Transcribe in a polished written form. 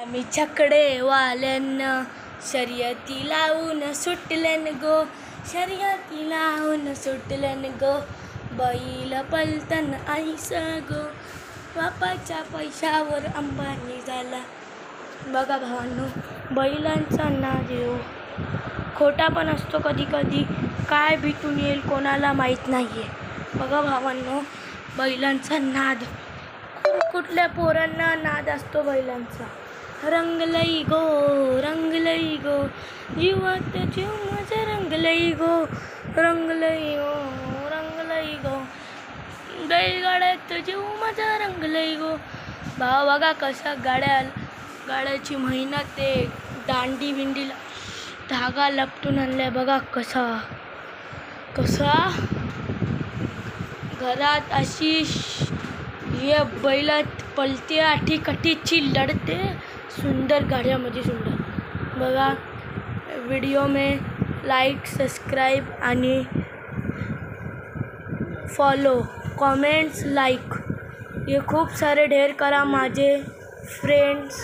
आम्ही छकडे वाल्यानं शर्यती लावून सुटल्यान गो, शर्यती लावून सुटल्यान गो, बैल पलतन आईसा गो, बापाच्या पैशावर अंबानी झाला. बघा भावांनो, बैलांचा नाद येऊ खोटा पण असतो कधी कधी, काय भीतून येईल कोणाला माहीत नाही आहे. बघा भावांनो, बैलांचा नाद कुठल्या पोरांना नाद असतो बैलांचा. रंगलई गो रंगलई गो, जीवात जीव माझा रंगलई गो, रंगलई गो रंगलई गो, बैलगाड्यात जीव माझा रंगलई गो. भावा बघा कसा गाड्याची मेहनत ते दांडी बिंडीला धागा लपटून आणलाय. बघा कसा घरात अशी हे बैलात पलते आठीची लढते सुंदर गाड्यामध्ये सुंदर. बघा व्हिडिओ में लाईक सब्सक्राइब आणि फॉलो कमेंट्स लाईक ये खूप सारे ढेर करा माझे फ्रेंड्स.